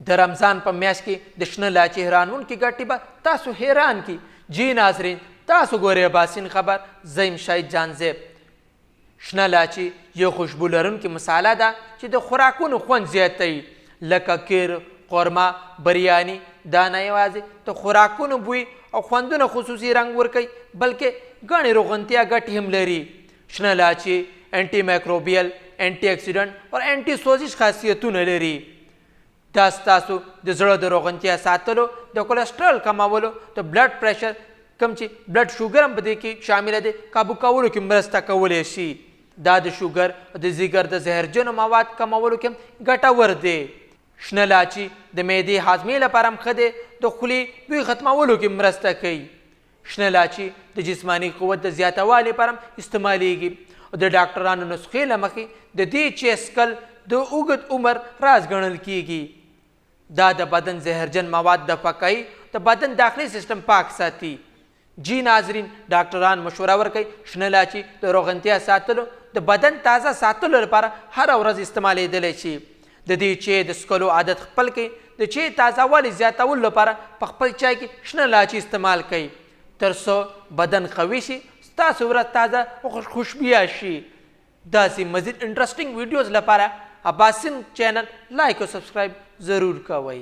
د رمضان په میاشت کې د شنه لاچي حیرانونکي ګټې به تاسو حیران کی. جی ناظرین تاسو ګورئ اباسین خبر، زه یم شهید جانزیب. شنه لاچي یو خوشبو لرونکې مساله ده چې د خوراکونو خوند زیاتوي، لکه کیر، قورمه، بریاني. دا نه یوازې د خوراکونو بوی او خوندونه خصوصي رنګ ورکوي، بلکې ګڼې روغتیا ګټې هم لري. شنه لاچي انټي مایکروبیل، انټي اکسیډنټ او انټي سوزش خاصیتونه لري. دا ستاسو د زړه د روغتیا ساتلو، د کولیسټرول کمولو، د بلډ پریشر کم چې بلډ شوګر هم په دې کې شامله دی قابو کولو کې مرسته کولی شي. دا د شوګر او د ځیګر د زهرجنو مواد کمولو کې هم ګټور دی. شنه لاچي د معدې هاضمې لپاره هم ښه دی، د خولې بوی ختمولو کې مرسته کوي. شنه لاچي د جسماني قوت د زیاتوالي لپاره هم استعمالیږي او د ډاکټرانو نسخې له مخې د دې چې څښل د اوږد عمر راز ګڼل کیږي. دا د بدن زهرجن مواد دفع کوي، د بدن داخلي سیستم پاک ساتي. جی ناظرین ډاکټران مشوره ورکوي شنه لاچي د روغتیا ساتلو، د بدن تازه ساتلو لپاره هره ورځ استعمالیدلی شي. د دې چای د څښلو عادت خپل کړئ. د چای تازه والي زیاتولو لپاره په خپل چای کې شنه لاچي استعمال کړئ تر څو بدن قوي شي، ستاسو ورځ تازه او خوشبویه شي. داسې مزید انټرسټینګ ویډیوز لپاره اباسین چینل لایک او سبسکرایب ضرور کوئ.